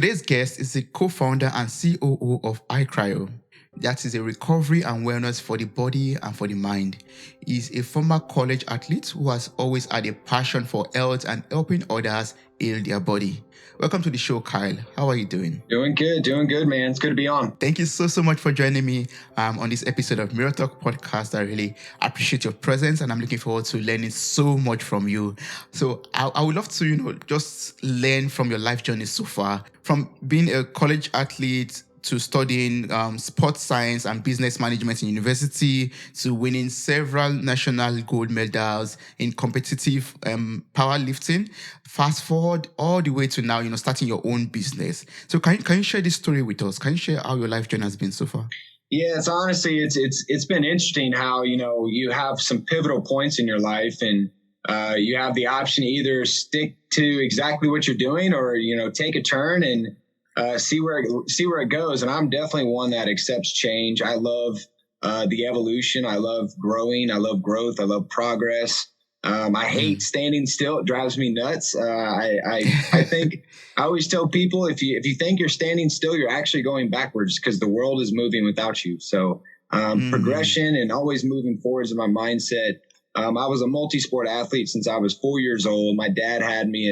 Today's guest is the co-founder and COO of iCryo. That is a recovery and wellness for the body and for the mind. He's a former college athlete who has always had a passion for health and helping others heal their body. Welcome to the show, Kyle. How are you doing? Doing good, man. It's good to be on. Thank you so much for joining me on this episode of Mirror Talk podcast. I really appreciate your presence and I'm looking forward to learning so much from you. So I would love to, just learn from your life journey so far, from being a college athlete to studying sports science and business management in university, to winning several national gold medals in competitive powerlifting. Fast forward all the way to now, starting your own business. So can you share this story with us? Can you share how your life journey has been so far? Yeah, it's been interesting how, you have some pivotal points in your life and you have the option to either stick to exactly what you're doing or, take a turn and see where it goes. And I'm definitely one that accepts change. I love the evolution. I love growing. I love growth. I love progress. I hate standing still. It drives me nuts. I think I always tell people if you think you're standing still, you're actually going backwards because the world is moving without you. So progression and always moving forward is my mindset. I was a multi-sport athlete since I was 4 years old. My dad had me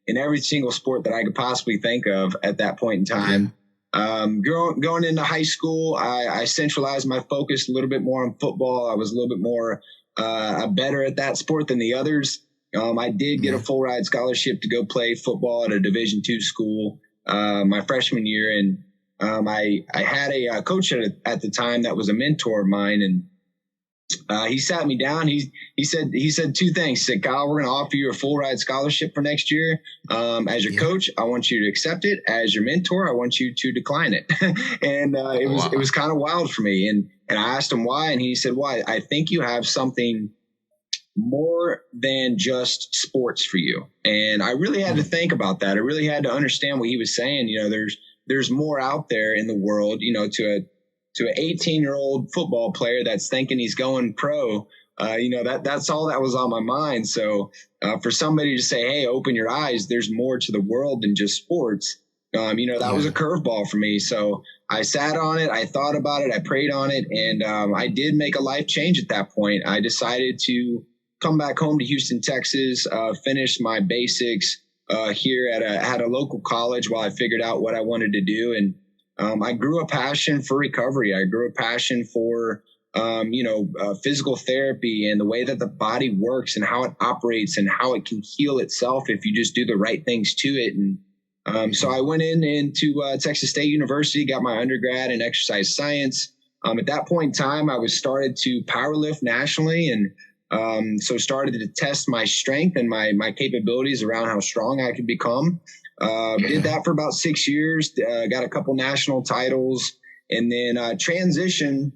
in every single sport that I could possibly think of at that point in time. Going into high school, I centralized my focus a little bit more on football. I was a little bit more better at that sport than the others. I did get a full ride scholarship to go play football at a Division II school my freshman year. And I had a coach at the time that was a mentor of mine. And he sat me down. He said two things. He said, Kyle, we're going to offer you a full ride scholarship for next year. As your coach, I want you to accept it. As your mentor, I want you to decline it. And it was kind of wild for me. And I asked him why, and he said, why? I think you have something more than just sports for you. And I really had to think about that. I really had to understand what he was saying. There's more out there in the world, to an 18-year-old football player that's thinking he's going pro, that's all that was on my mind. So for somebody to say, hey, open your eyes, there's more to the world than just sports. That was a curveball for me. So I sat on it. I thought about it. I prayed on it. And I did make a life change at that point. I decided to come back home to Houston, Texas, finish my basics here at a local college while I figured out what I wanted to do. And I grew a passion for recovery. I grew a passion for, physical therapy and the way that the body works and how it operates and how it can heal itself if you just do the right things to it. And so I went into Texas State University, got my undergrad in exercise science. At that point in time, I was started to powerlift nationally and so started to test my strength and my capabilities around how strong I could become. Did that for about 6 years, got a couple national titles, and then transitioned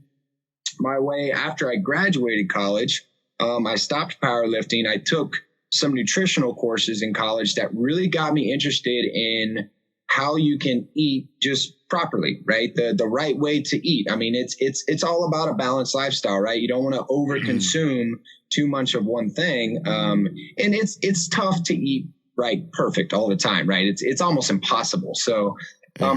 my way after I graduated college. I stopped powerlifting. I took some nutritional courses in college that really got me interested in how you can eat just properly, right? The right way to eat. I mean, it's all about a balanced lifestyle, right? You don't want to overconsume too much of one thing. And it's tough to eat right perfect all the time, right? It's almost impossible. So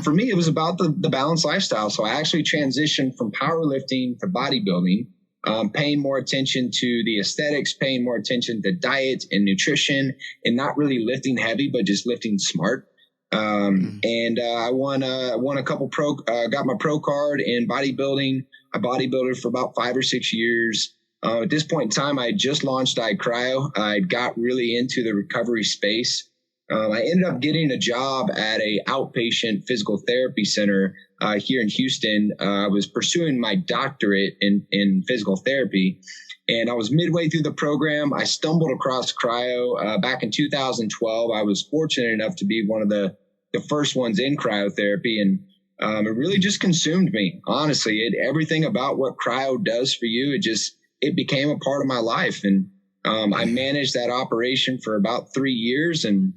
for me, it was about the balanced lifestyle. So I actually transitioned from powerlifting to bodybuilding, paying more attention to the aesthetics, paying more attention to diet and nutrition, and not really lifting heavy, but just lifting smart. And I won a couple got my pro card in bodybuilding. I bodybuilded for about 5 or 6 years. At this point in time, I had just launched iCryo. I got really into the recovery space. I ended up getting a job at a outpatient physical therapy center here in Houston. I was pursuing my doctorate in physical therapy, and I was midway through the program. I stumbled across cryo back in 2012. I was fortunate enough to be one of the first ones in cryotherapy, and it really just consumed me. Honestly, everything about what cryo does for you, it became a part of my life. And I managed that operation for about 3 years. And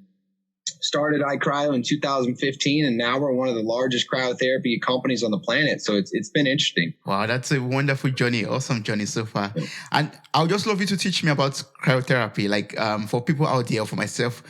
started iCryo in 2015, and now we're one of the largest cryotherapy companies on the planet. So it's been interesting. Wow, that's a wonderful journey, awesome journey so far. And I would just love you to teach me about cryotherapy. Like for people out there, for myself,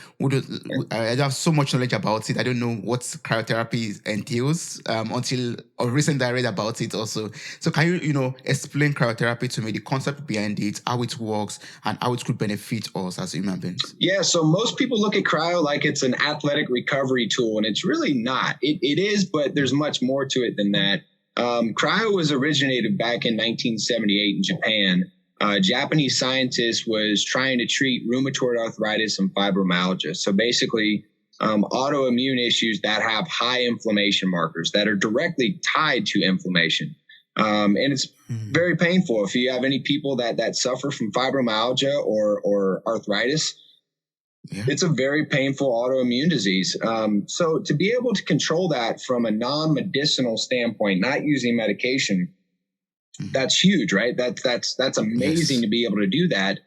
I have so much knowledge about it. I don't know what cryotherapy entails until recently I read about it also. So can you, explain cryotherapy to me, the concept behind it, how it works, and how it could benefit us as human beings? Yeah, so most people look at cryo like it's an athletic recovery tool, and it's really not. It is, but there's much more to it than that. Cryo was originated back in 1978 in Japan. A Japanese scientist was trying to treat rheumatoid arthritis and fibromyalgia. So basically, autoimmune issues that have high inflammation markers that are directly tied to inflammation. And it's very painful. If you have any people that suffer from fibromyalgia or arthritis, it's a very painful autoimmune disease. So to be able to control that from a non-medicinal standpoint, not using medication, that's huge, right? That's amazing to be able to do that.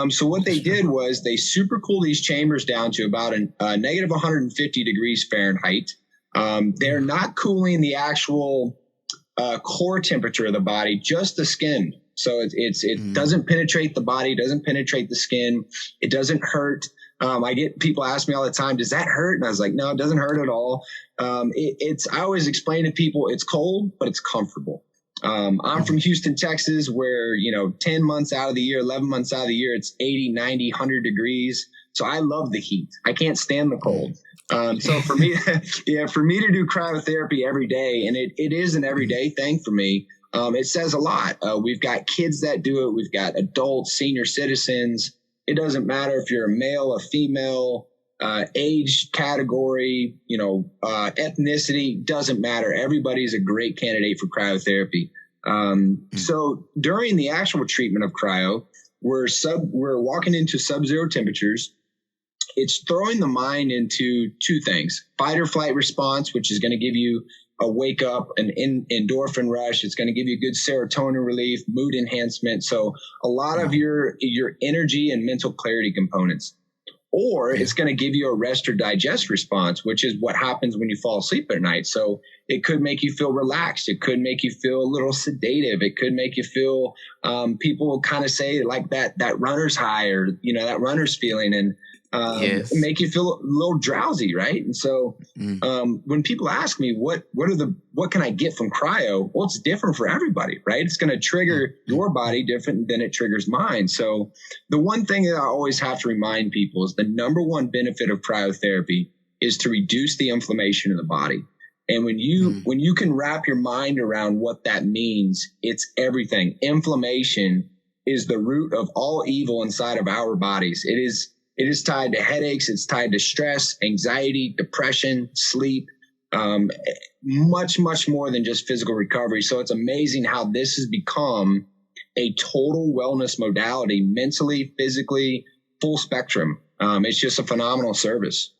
So what they did was they supercooled these chambers down to about a negative 150 degrees Fahrenheit. They're not cooling the actual core temperature of the body, just the skin. So it doesn't penetrate the body, doesn't penetrate the skin. It doesn't hurt. I get people ask me all the time, does that hurt? And I was like, no, it doesn't hurt at all. I always explain to people, it's cold, but it's comfortable. I'm from Houston, Texas, where, 10 months out of the year, 11 months out of the year, it's 80, 90, 100 degrees. So I love the heat. I can't stand the cold. So for me, for me to do cryotherapy every day, and it is an everyday thing for me, it says a lot. We've got kids that do it. We've got adults, senior citizens. It doesn't matter if you're a male, a female, age category, ethnicity, doesn't matter. Everybody's a great candidate for cryotherapy. So during the actual treatment of cryo, we're walking into sub-zero temperatures. It's throwing the mind into two things: fight or flight response, which is going to give you a wake up, an endorphin rush. It's going to give you good serotonin relief, mood enhancement. So a lot of your energy and mental clarity components. Or it's going to give you a rest or digest response, which is what happens when you fall asleep at night. So it could make you feel relaxed. It could make you feel a little sedative. It could make you feel, people kind of say like that runner's high, or, that runner's feeling, and make you feel a little drowsy, right? And so when people ask me what can I get from cryo, well, it's different for everybody, right? It's going to trigger your body different than it triggers mine. So the one thing that I always have to remind people is the number one benefit of cryotherapy is to reduce the inflammation in the body. And when you can wrap your mind around what that means, it's everything. Inflammation is the root of all evil inside of our bodies. It is tied to headaches. It's tied to stress, anxiety, depression, sleep, much, much more than just physical recovery. So it's amazing how this has become a total wellness modality, mentally, physically, full spectrum. It's just a phenomenal service.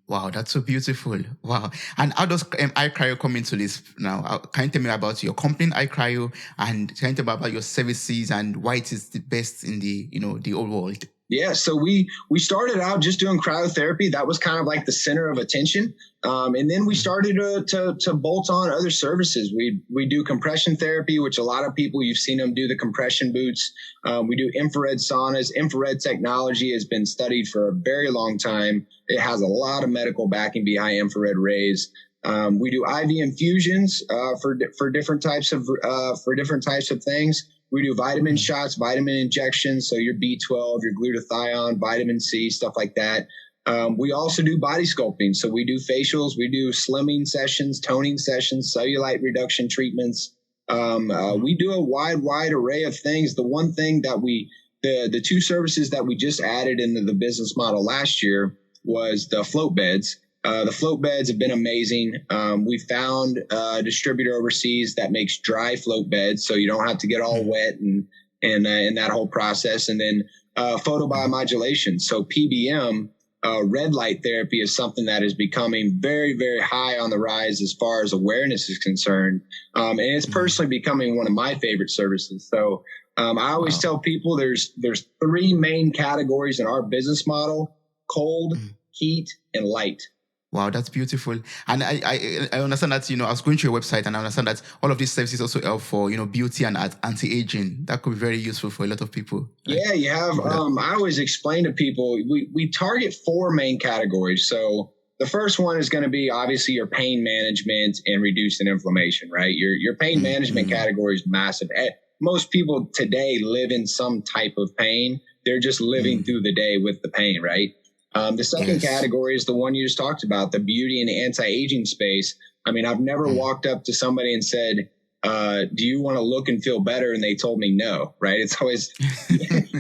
Wow, that's so beautiful. Wow. And how does iCryo come into this now? Can you tell me about your company, iCryo, and can you tell me about your services and why it is the best in the whole world? Yeah, so we started out just doing cryotherapy. That was kind of like the center of attention. And then we started to bolt on other services. We do compression therapy, which a lot of people, you've seen them do the compression boots. We do infrared saunas. Infrared technology has been studied for a very long time. It has a lot of medical backing behind infrared rays. We do IV infusions for different types of things. We do vitamin shots, vitamin injections, so your B12, your glutathione, vitamin C, stuff like that. We also do body sculpting. So we do facials, we do slimming sessions, toning sessions, cellulite reduction treatments. We do a wide array of things. The one thing that the two services that we just added into the business model last year was the float beds. The float beds have been amazing. We found a distributor overseas that makes dry float beds, so you don't have to get all wet and in that whole process. And then photobiomodulation. So PBM red light therapy is something that is becoming very, very high on the rise as far as awareness is concerned. And it's personally becoming one of my favorite services. So I always tell people there's three main categories in our business model: cold, heat, and light. Wow, that's beautiful. And I understand that, I was going to your website and I understand that all of these services also help for, beauty and anti-aging. That could be very useful for a lot of people. Yeah, you have. I always explain to people, we target four main categories. So the first one is going to be obviously your pain management and reducing inflammation, right? Your pain management category is massive. Most people today live in some type of pain. They're just living through the day with the pain, right? The second category is the one you just talked about, the beauty and anti-aging space. I mean, I've never walked up to somebody and said, do you want to look and feel better? And they told me no, right? It's always,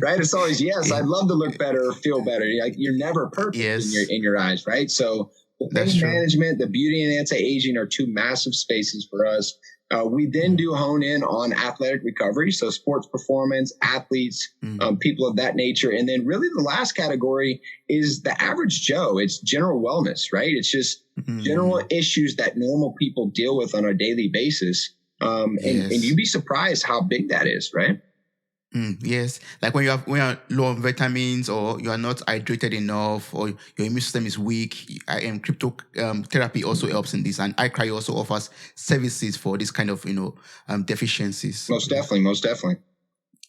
right? It's always, yes, I'd love to look better or feel better. Like, you're never perfect in your eyes, right? So the pain management, the beauty and anti-aging are two massive spaces for us. We then do hone in on athletic recovery, so sports performance, athletes, people of that nature. And then really the last category is the average Joe. It's general wellness, right? It's just general issues that normal people deal with on a daily basis. And you'd be surprised how big that is, right? Yes, like when you are low on vitamins, or you are not hydrated enough, or your immune system is weak. Cryotherapy also helps in this, and iCryo also offers services for this kind of deficiencies. Most definitely.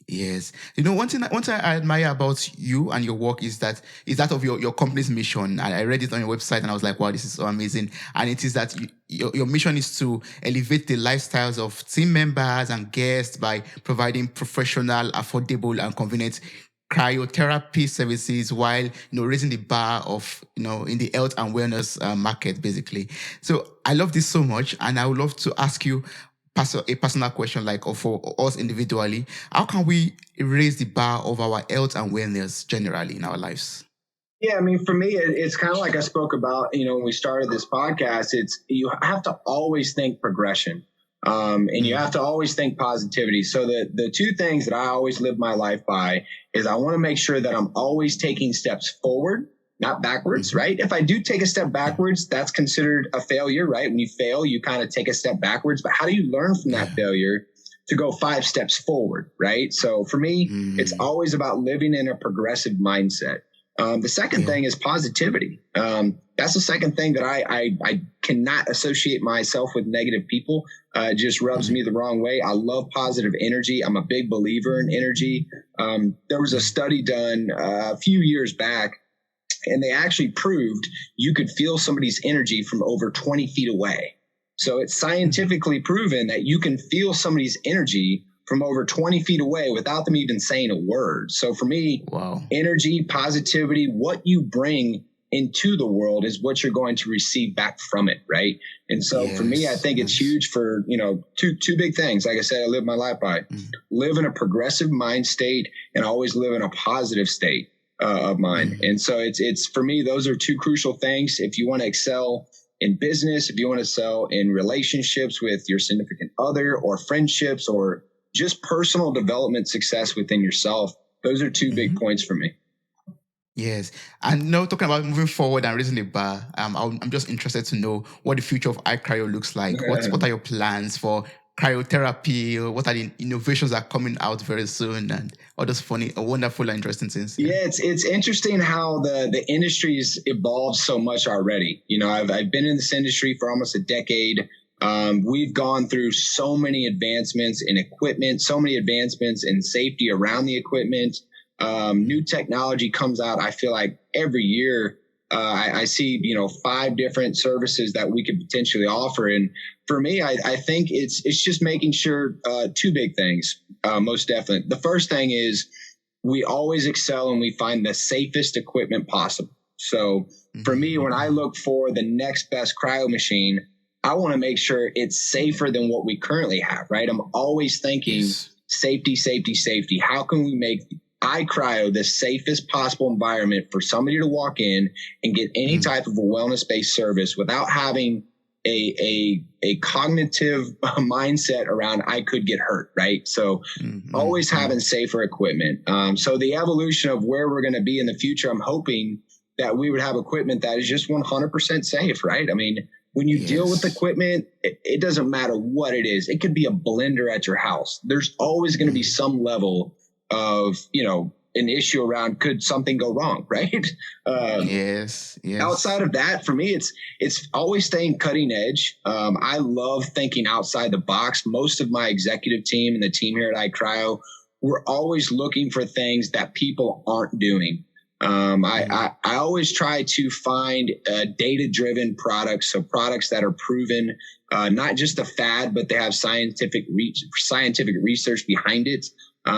Yes. One thing I admire about you and your work is that of your company's mission. I read it on your website and I was like, wow, this is so amazing. And it is that your mission is to elevate the lifestyles of team members and guests by providing professional, affordable, and convenient cryotherapy services, while raising the bar of in the health and wellness market, basically. So I love this so much, and I would love to ask you a personal question, like, or for us individually, how can we raise the bar of our health and wellness generally in our lives? Yeah, I mean, for me, it's kind of like I spoke about, when we started this podcast. It's, you have to always think progression, and you have to always think positivity. So the two things that I always live my life by is I want to make sure that I'm always taking steps forward, not backwards, right? If I do take a step backwards, that's considered a failure, right? When you fail, you kind of take a step backwards. But how do you learn from that failure to go 5 steps forward, right? So for me, it's always about living in a progressive mindset. The second thing is positivity. That's the second thing that I cannot associate myself with negative people. It just rubs me the wrong way. I love positive energy. I'm a big believer in energy. There was a study done a few years back, and they actually proved you could feel somebody's energy from over 20 feet away. So it's scientifically proven that you can feel somebody's energy from over 20 feet away without them even saying a word. So for me, energy, positivity, what you bring into the world is what you're going to receive back from it, right? And so for me, I think it's huge for, two big things. Like I said, I live my life by live in a progressive mind state and always live in a positive state of mind. And so it's for me, those are two crucial things. If you want to excel in business, if you want to excel in relationships with your significant other, or friendships, or just personal development success within yourself, those are two big points for me. Yes. And talking about moving forward and raising the bar, I'm just interested to know what the future of iCryo looks like. What are your plans for cryotherapy? What are the innovations that are coming out very soon, and all those funny, wonderful, and interesting things? Yeah, it's interesting how the industry's evolved so much already. I've been in this industry for almost a decade. We've gone through so many advancements in equipment, so many advancements in safety around the equipment. New technology comes out. I feel like every year I see, 5 different services that we could potentially offer. And for me, I think it's just making sure 2 big things, most definitely. The first thing is we always excel and we find the safest equipment possible. So for me, when I look for the next best cryo machine, I want to make sure it's safer than what we currently have, right? I'm always thinking safety, safety, safety. How can we make iCryo the safest possible environment for somebody to walk in and get any type of a wellness-based service without having a cognitive mindset around I could get hurt, right? So always having safer equipment. So the evolution of where we're going to be in the future, I'm hoping that we would have equipment that is just 100% safe, right? I mean, when you deal with equipment, it doesn't matter what it is. It could be a blender at your house. There's always going to be some level of, an issue around, could something go wrong, right? Yes. Outside of that, for me, it's always staying cutting edge. I love thinking outside the box. Most of my executive team and the team here at iCryo, we're always looking for things that people aren't doing. I always try to find data-driven products, so products that are proven, not just a fad, but they have scientific research behind it.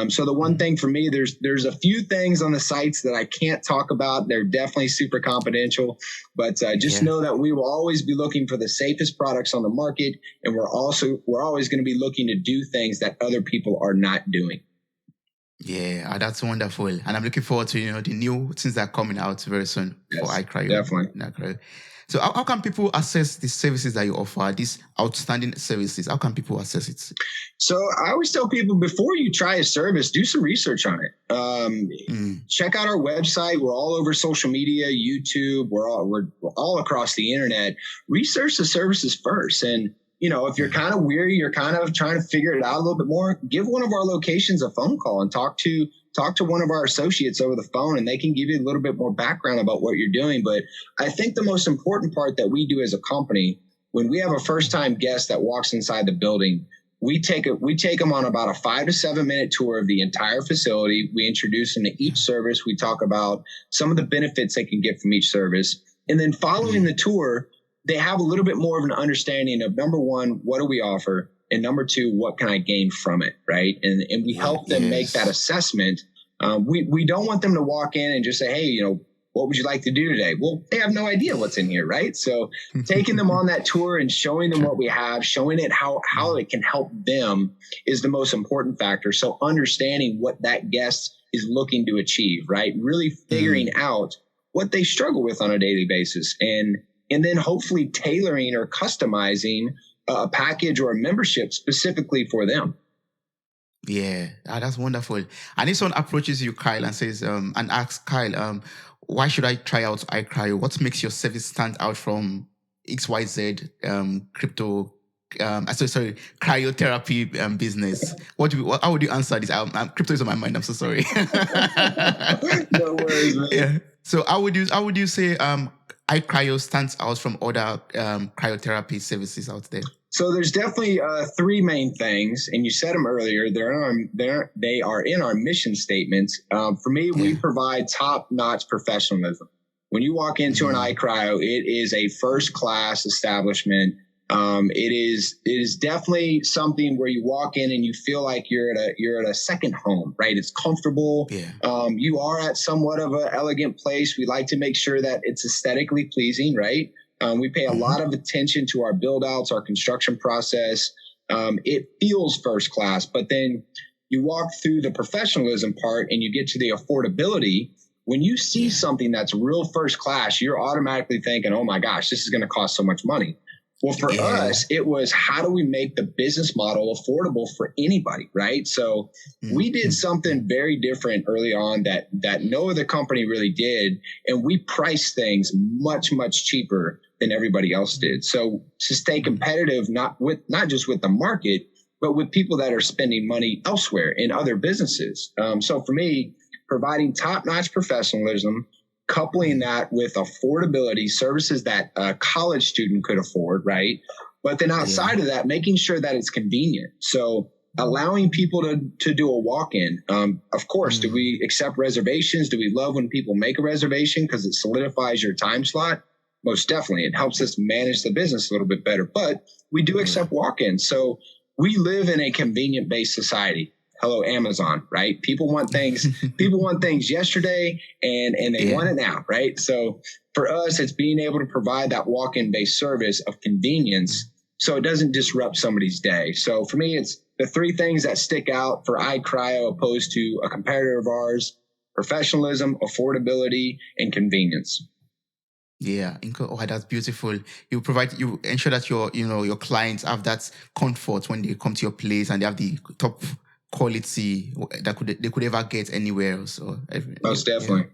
So the one thing for me, there's a few things on the sites that I can't talk about. They're definitely super confidential, but just know that we will always be looking for the safest products on the market, and we're always going to be looking to do things that other people are not doing. Yeah, that's wonderful. And I'm looking forward to, the new things that are coming out very soon for iCryo. Definitely. So how can people access the services that you offer, these outstanding services? How can people access it? So I always tell people, before you try a service, do some research on it. Check out our website. We're all over social media, YouTube. We're all across the internet. Research the services first. And if you're kind of weary, you're kind of trying to figure it out a little bit more, give one of our locations a phone call and talk to one of our associates over the phone, and they can give you a little bit more background about what you're doing. But I think the most important part that we do as a company, when we have a first-time guest that walks inside the building, we take them on about a 5 to 7 minute tour of the entire facility. We introduce them to each service. We talk about some of the benefits they can get from each service. And then following the tour, they have a little bit more of an understanding of, number one, what do we offer? And number two, what can I gain from it? Right. And we help them make that assessment. We don't want them to walk in and just say, hey, what would you like to do today? Well, they have no idea what's in here. Right. So taking them on that tour and showing them what we have, showing it how it can help them is the most important factor. So understanding what that guest is looking to achieve, right? Really figuring out what they struggle with on a daily basis, and then hopefully tailoring or customizing a package or a membership specifically for them. Yeah, that's wonderful. And if someone approaches you, Kyle, and says, and asks Kyle, why should I try out iCryo? What makes your service stand out from XYZ cryotherapy business? How would you answer this? Crypto is on my mind. I'm so sorry. No worries, man. Yeah. So how would you say iCryo stands out from other cryotherapy services out there? So there's definitely three main things, and you said them earlier. They are in our mission statements. For me, we provide top-notch professionalism. When you walk into an iCryo, it is a first-class establishment. It is definitely something where you walk in and you feel like you're at a second home, right? It's comfortable. Yeah. You are at somewhat of an elegant place. We like to make sure that it's aesthetically pleasing, right? We pay a lot of attention to our build outs, our construction process. It feels first class, but then you walk through the professionalism part and you get to the affordability. When you see something that's real first class, you're automatically thinking, oh my gosh, this is going to cost so much money. Well, for us, it was, how do we make the business model affordable for anybody, right? So we did something very different early on that no other company really did. And we priced things much, much cheaper than everybody else did. So to stay competitive, not just with the market, but with people that are spending money elsewhere in other businesses. So for me, providing top-notch professionalism, coupling that with affordability, services that a college student could afford, right? But then outside of that, making sure that it's convenient. So allowing people to do a walk-in. Of course, do we accept reservations? Do we love when people make a reservation because it solidifies your time slot? Most definitely. It helps us manage the business a little bit better. But we do accept walk-ins. So we live in a convenient-based society. Hello, Amazon, right? People want things yesterday and they want it now, right? So for us, it's being able to provide that walk-in based service of convenience so it doesn't disrupt somebody's day. So for me, it's the three things that stick out for iCryo opposed to a competitor of ours: professionalism, affordability, and convenience. Yeah, that's beautiful. You ensure that your clients have that comfort when they come to your place, and they have the top quality that they could ever get anywhere else. Most definitely.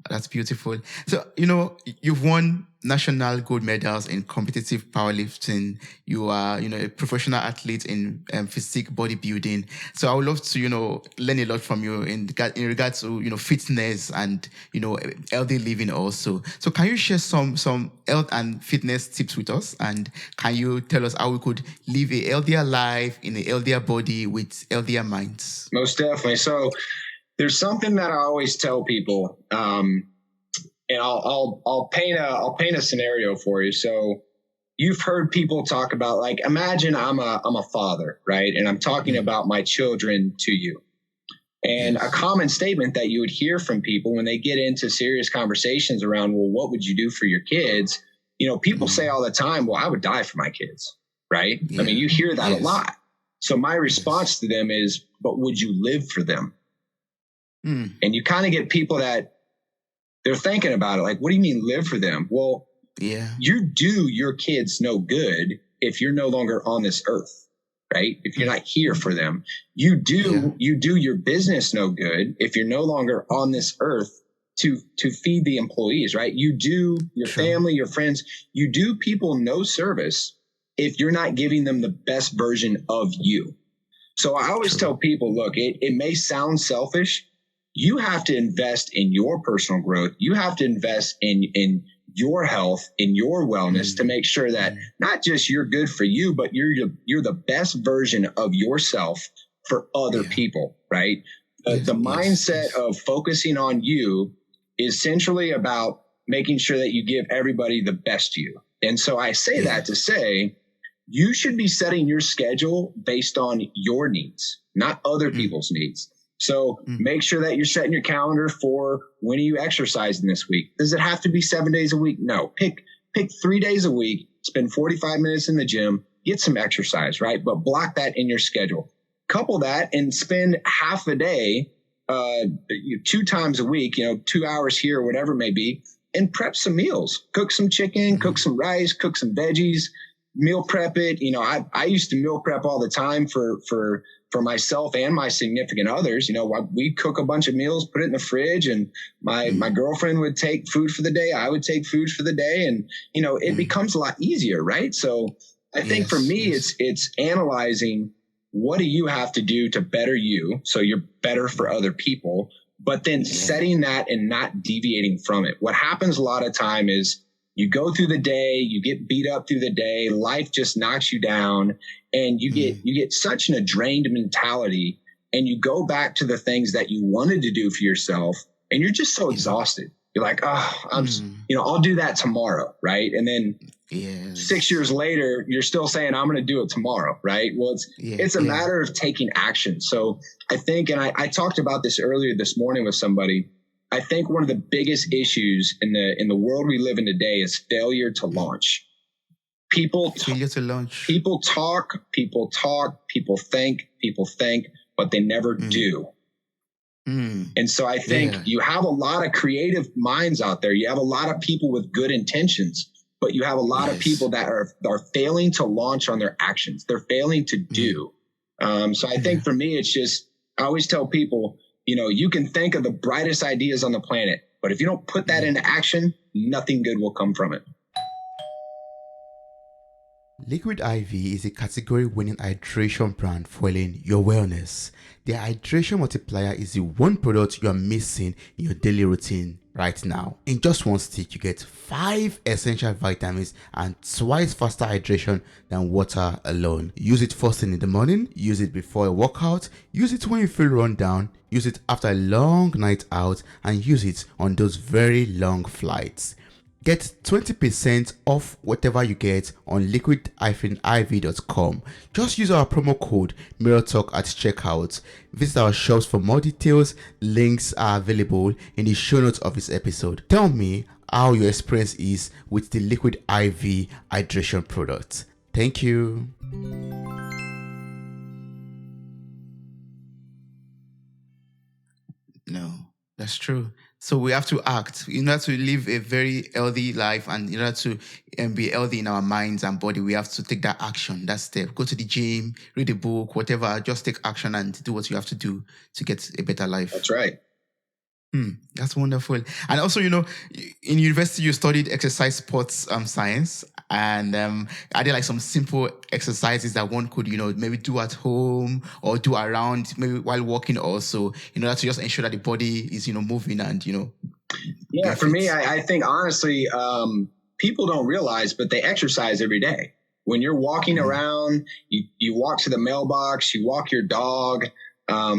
That's beautiful. So, you've won national gold medals in competitive powerlifting. You are, a professional athlete in physique bodybuilding. So I would love to, learn a lot from you in regards to, fitness and, healthy living also. So can you share some health and fitness tips with us? And can you tell us how we could live a healthier life in a healthier body with healthier minds? Most definitely. So there's something that I always tell people, and I'll paint a scenario for you. So you've heard people talk about, like, imagine I'm a father, right? And I'm talking about my children to you. And a common statement that you would hear from people when they get into serious conversations around, well, what would you do for your kids? People say all the time, well, I would die for my kids, right? Yeah. I mean, you hear that a lot. So my response to them is, but would you live for them? And you kind of get people that they're thinking about it. Like, what do you mean live for them? Well, you do your kids no good if you're no longer on this earth, right? If you're not here for them, you do your business no good if you're no longer on this earth to feed the employees, right? You do your family, your friends, you do people no service if you're not giving them the best version of you. So I always tell people, look, it may sound selfish. You have to invest in your personal growth. You have to invest in your health, in your wellness to make sure that not just you're good for you, but you're the best version of yourself for other people, right? The mindset of focusing on you is essentially about making sure that you give everybody the best you. And so I say that to say, you should be setting your schedule based on your needs, not other people's needs. So make sure that you're setting your calendar for when are you exercising this week? Does it have to be 7 days a week? No, pick 3 days a week, spend 45 minutes in the gym, get some exercise, right? But block that in your schedule. Couple that and spend half a day, 2 times a week, 2 hours here or whatever it may be, and prep some meals. Cook some chicken, cook some rice, cook some veggies, meal prep it. I used to meal prep all the time for myself and my significant others. We cook a bunch of meals, put it in the fridge, and my girlfriend would take food for the day. I would take food for the day. And, it becomes a lot easier, right? So I think for me, it's analyzing what do you have to do to better you so you're better for other people, but then setting that and not deviating from it. What happens a lot of time is you go through the day, you get beat up through the day, life just knocks you down, and you get such an drained mentality, and you go back to the things that you wanted to do for yourself, and you're just so exhausted. You're like, I'll do that tomorrow, right? And then 6 years later, you're still saying, I'm going to do it tomorrow, right? Well, it's a matter of taking action. So I think, and I talked about this earlier this morning with somebody, I think one of the biggest issues in the world we live in today is failure to launch. People talk, people think, but they never do. And so I think you have a lot of creative minds out there. You have a lot of people with good intentions, but you have a lot of people that are failing to launch on their actions. They're failing to do. So I think for me, it's just, I always tell people, you can think of the brightest ideas on the planet, but if you don't put that into action, nothing good will come from it. Liquid IV is a category-winning hydration brand fueling your wellness. Their hydration multiplier is the one product you are missing in your daily routine right now. In just one stick, you get 5 essential vitamins and twice faster hydration than water alone. Use it first thing in the morning, use it before a workout, use it when you feel run down, use it after a long night out, and use it on those very long flights. Get 20% off whatever you get on liquid-iv.com. Just use our promo code MirrorTalk at checkout. Visit our shops for more details. Links are available in the show notes of this episode. Tell me how your experience is with the Liquid IV hydration product. Thank you. No, that's true. So we have to act in order to live a very healthy life, and in order to be healthy in our minds and body. We have to take that action, that step. Go to the gym, read a book, whatever. Just take action and do what you have to do to get a better life. That's right. That's wonderful. And also, in university, you studied exercise sports science. And are there like some simple exercises that one could, maybe do at home or do around, maybe while walking also, in order to just ensure that the body is, moving and, Yeah, being for me, fit? I think honestly, people don't realize, but they exercise every day. When you're walking around, you walk to the mailbox, you walk your dog. A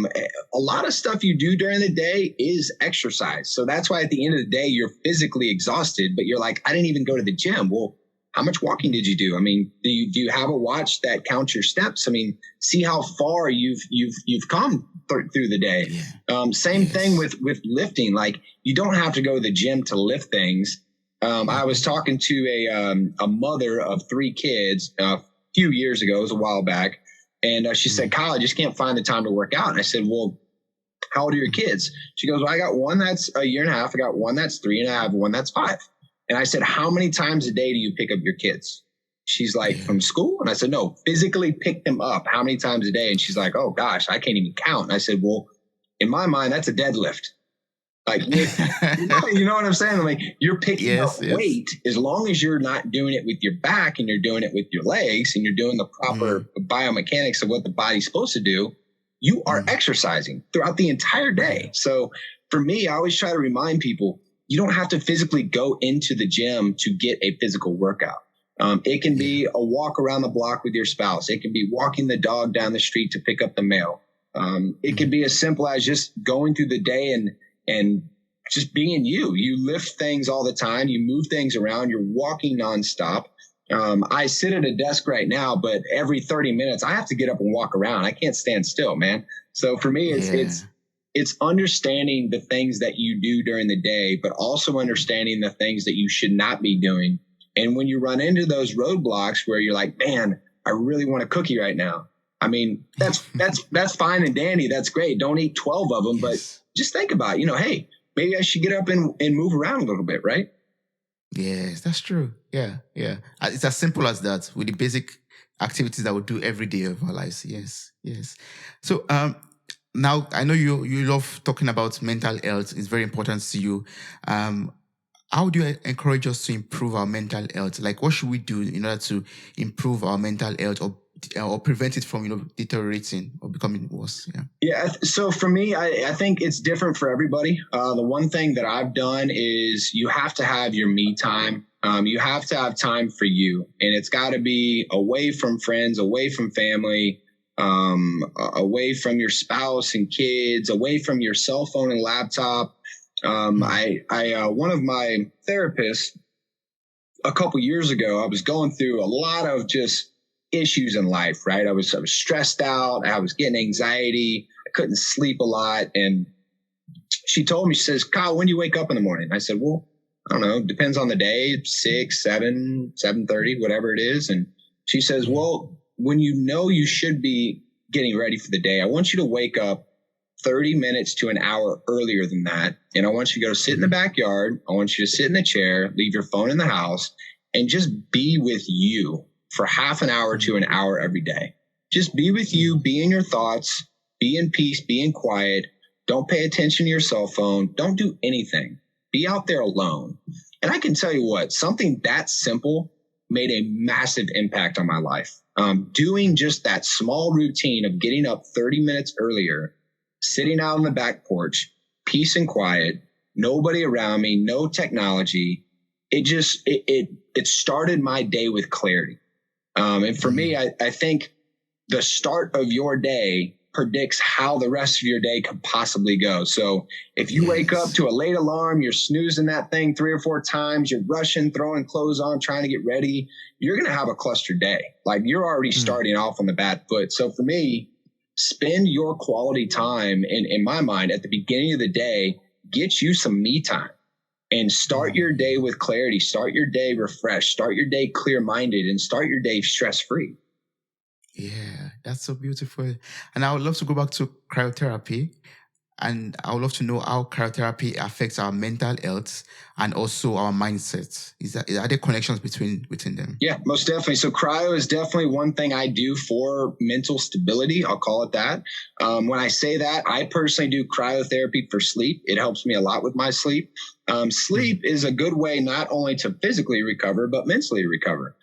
lot of stuff you do during the day is exercise. So that's why at the end of the day, you're physically exhausted, but you're like, I didn't even go to the gym. Well, how much walking did you do? I mean, do you have a watch that counts your steps? I mean, see how far you've come through the day. Yeah. Same thing with lifting. Like, you don't have to go to the gym to lift things. I was talking to a mother of 3 kids a few years ago. It was a while back. And she said, Kyle, I just can't find the time to work out. And I said, well, how old are your kids? She goes, well, I got one that's a year and a half. I got one that's 3, and I have one that's 5. And I said, how many times a day do you pick up your kids? She's like, from school? And I said, no, physically pick them up. How many times a day? And she's like, oh gosh, I can't even count. And I said, well, in my mind, that's a deadlift. Like, you know what I'm saying? Like, you're picking up weight as long as you're not doing it with your back and you're doing it with your legs and you're doing the proper biomechanics of what the body's supposed to do. You are exercising throughout the entire day. So for me, I always try to remind people, you don't have to physically go into the gym to get a physical workout. It can be a walk around the block with your spouse. It can be walking the dog down the street to pick up the mail. It can be as simple as just going through the day and just being you. You lift things all the time. You move things around. You're walking nonstop. I sit at a desk right now, but every 30 minutes I have to get up and walk around. I can't stand still, man. So for me, it's understanding the things that you do during the day, but also understanding the things that you should not be doing. And when you run into those roadblocks where you're like, man, I really want a cookie right now. I mean, that's fine and dandy. That's great. Don't eat 12 of them, but just think about, hey, maybe I should get up and move around a little bit, right? Yes, that's true. Yeah. It's as simple as that, with the basic activities that we do every day of our lives. Yes. So now I know you love talking about mental health. It's very important to you. How do you encourage us to improve our mental health? Like, what should we do in order to improve our mental health or prevent it from, deteriorating or becoming worse? Yeah. So for me, I think it's different for everybody. The one thing that I've done is you have to have your me time. You have to have time for you, and it's got to be away from friends, away from family, away from your spouse and kids, away from your cell phone and laptop. One of my therapists a couple years ago, I was going through a lot of just issues in life, right? I was stressed out. I was getting anxiety. I couldn't sleep a lot. And she told me, she says, Kyle, when do you wake up in the morning? I said, well, I don't know. Depends on the day, 6, 7, 7:30, whatever it is. And she says, well, when you should be getting ready for the day, I want you to wake up 30 minutes to an hour earlier than that. And I want you to go sit in the backyard. I want you to sit in the chair, leave your phone in the house, and just be with you for half an hour to an hour every day. Just be with you, be in your thoughts, be in peace, be in quiet. Don't pay attention to your cell phone. Don't do anything. Be out there alone. And I can tell you what, something that simple made a massive impact on my life. Doing just that small routine of getting up 30 minutes earlier, sitting out on the back porch, peace and quiet, nobody around me, no technology. It started my day with clarity. And for me, I think the start of your day predicts how the rest of your day could possibly go. So if you wake up to a late alarm, you're snoozing that thing 3 or 4 times, you're rushing, throwing clothes on, trying to get ready, you're going to have a clustered day. Like, you're already starting off on the bad foot. So for me, spend your quality time, in my mind, at the beginning of the day, get you some me time and start your day with clarity, start your day refreshed, start your day clear-minded, and start your day stress-free. Yeah, that's so beautiful. And I would love to go back to cryotherapy. And I would love to know how cryotherapy affects our mental health and also our mindset. Are there connections between them? Yeah, most definitely. So cryo is definitely one thing I do for mental stability. I'll call it that. When I say that, I personally do cryotherapy for sleep. It helps me a lot with my sleep. Sleep is a good way not only to physically recover, but mentally recover.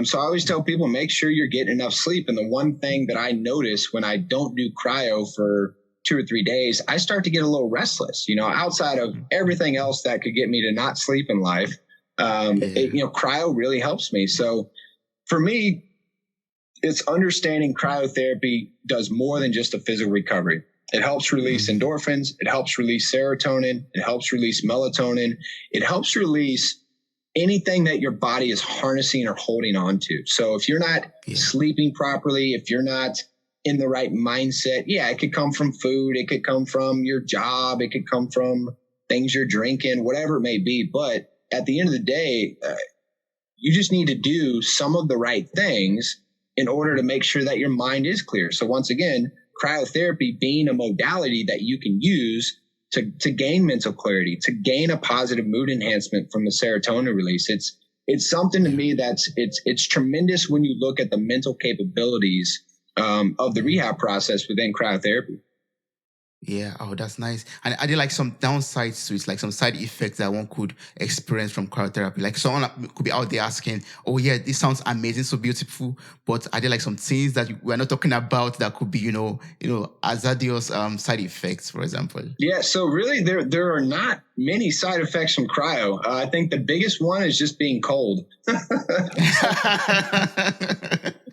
So I always tell people, make sure you're getting enough sleep. And the one thing that I notice when I don't do cryo for 2 or 3 days, I start to get a little restless, outside of everything else that could get me to not sleep in life. Cryo really helps me. So for me, it's understanding cryotherapy does more than just a physical recovery. It helps release endorphins. It helps release serotonin. It helps release melatonin. It helps release anything that your body is harnessing or holding on to. So if you're not sleeping properly, if you're not in the right mindset, it could come from food. It could come from your job. It could come from things you're drinking, whatever it may be. But at the end of the day, you just need to do some of the right things in order to make sure that your mind is clear. So once again, cryotherapy being a modality that you can use to gain mental clarity, to gain a positive mood enhancement from the serotonin release. It's something to me it's tremendous when you look at the mental capabilities of the rehab process within cryotherapy. Yeah. Oh, that's nice. And are there like some downsides to it, like some side effects that one could experience from cryotherapy? Like someone could be out there asking, "Oh yeah, this sounds amazing, so beautiful," but are there like some things that we're not talking about that could be, hazardous side effects, for example? Yeah. So really, there are not many side effects from cryo. I think the biggest one is just being cold.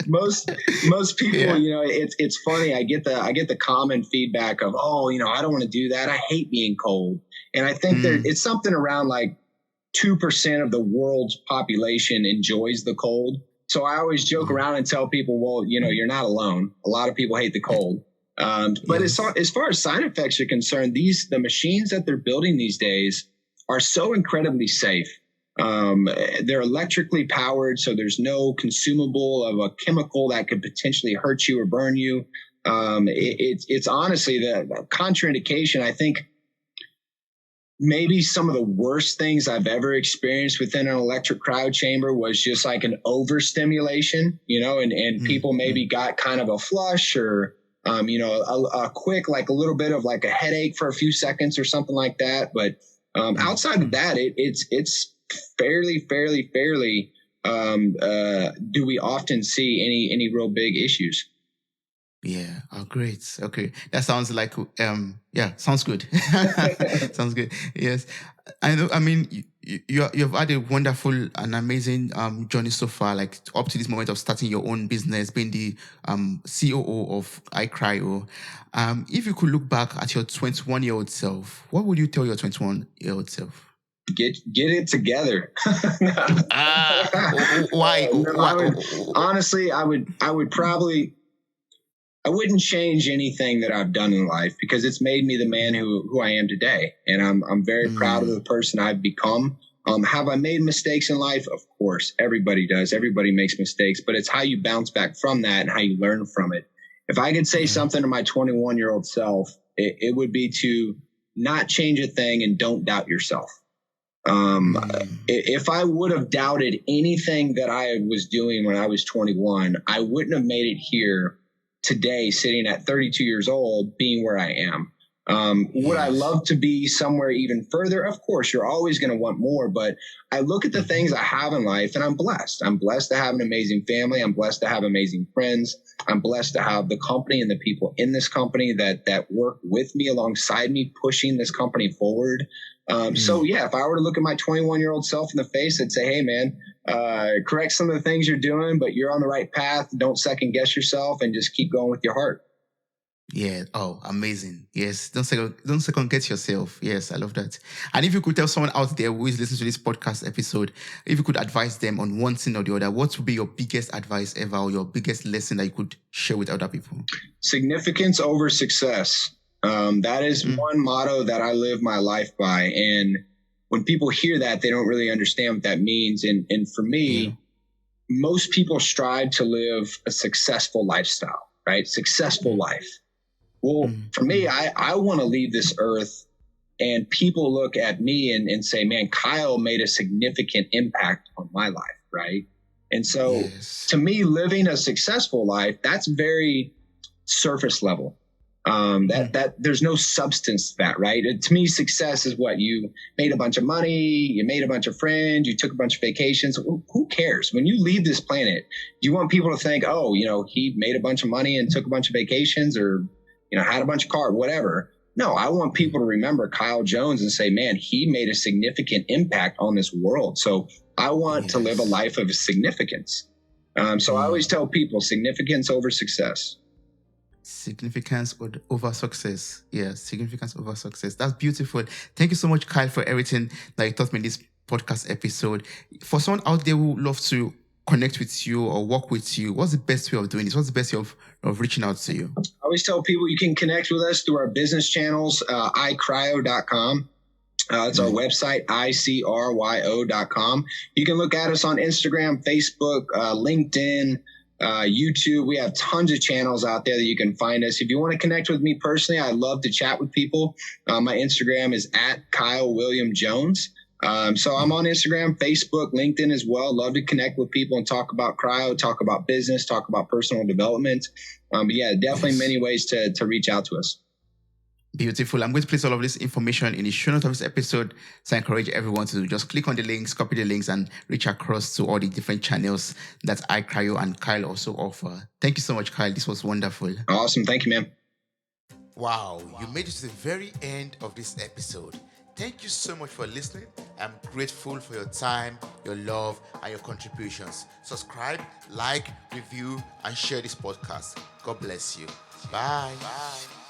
Most people, it's funny. I get the common feedback of, I don't want to do that. I hate being cold. And I think that it's something around like 2% of the world's population enjoys the cold. So I always joke around and tell people, well, you're not alone. A lot of people hate the cold. But as far as side effects are concerned, the machines that they're building these days are so incredibly safe. They're electrically powered, so there's no consumable of a chemical that could potentially hurt you or burn you. It's honestly the contraindication. I think maybe some of the worst things I've ever experienced within an electric cryo chamber was just like an overstimulation, and people maybe got kind of a flush or a quick, like a little bit of like a headache for a few seconds or something like that. But outside of that, it's fairly do we often see any real big issues. Yeah. Oh, great. Okay. That sounds like, sounds good. Sounds good. Yes. I know. I mean, you've had a wonderful and amazing journey so far, like up to this moment of starting your own business, being the COO of iCryo. If you could look back at your 21-year-old self, what would you tell your 21-year-old self? Get it together. Why? Honestly, I would probably, I wouldn't change anything that I've done in life because it's made me the man who I am today. And I'm very proud of the person I've become. Have I made mistakes in life? Of course, everybody does. Everybody makes mistakes, but it's how you bounce back from that and how you learn from it. If I could say something to my 21-year-old self, it would be to not change a thing and don't doubt yourself. If I would have doubted anything that I was doing when I was 21, I wouldn't have made it here today, sitting at 32 years old, being where I am. Would I love to be somewhere even further? Of course, you're always going to want more, but I look at the things I have in life and I'm blessed. I'm blessed to have an amazing family. I'm blessed to have amazing friends. I'm blessed to have the company and the people in this company that work with me alongside me, pushing this company forward. So yeah, if I were to look at my 21-year-old self in the face, I'd say, hey man, correct some of the things you're doing, but you're on the right path. Don't second guess yourself and just keep going with your heart. Yeah. Oh, amazing. Yes. Don't second guess yourself. Yes. I love that. And if you could tell someone out there who is listening to this podcast episode, if you could advise them on one thing or the other, what would be your biggest advice ever or your biggest lesson that you could share with other people? Significance over success. That is one motto that I live my life by. And when people hear that, they don't really understand what that means. And for me, most people strive to live a successful lifestyle, right? Successful life. Well, for me, I want to leave this earth and people look at me and say, man, Kyle made a significant impact on my life, right? And so Yes. to me, living a successful life, that's very surface level. That there's no substance to that, right? To me, success is what you made a bunch of money, you made a bunch of friends, you took a bunch of vacations. Who cares? When you leave this planet, you want people to think, oh, he made a bunch of money and took a bunch of vacations, or, had a bunch of cars, whatever. No, I want people to remember Kyle Jones and say, man, he made a significant impact on this world. So I want to live a life of significance. So I always tell people significance over success. Significance over success. Yeah, significance over success. That's beautiful. Thank you so much, Kyle, for everything that you taught me in this podcast episode. For someone out there who would love to connect with you or work with you, what's the best way of doing this? What's the best way of reaching out to you? I always tell people you can connect with us through our business channels, iCryo.com. It's our website, ICRYO.com. You can look at us on Instagram, Facebook, LinkedIn, YouTube. We have tons of channels out there that you can find us. If you want to connect with me personally, I love to chat with people. My Instagram is @KyleWilliamJones. So I'm on Instagram, Facebook, LinkedIn as well. Love to connect with people and talk about cryo, talk about business, talk about personal development. But yeah, definitely many ways to reach out to us. Beautiful. I'm going to place all of this information in the show notes of this episode. So I encourage everyone to just click on the links, copy the links, and reach across to all the different channels that iCryo and Kyle also offer. Thank you so much, Kyle. This was wonderful. Awesome. Thank you, man. Wow. You made it to the very end of this episode. Thank you so much for listening. I'm grateful for your time, your love, and your contributions. Subscribe, like, review, and share this podcast. God bless you. Bye. Bye.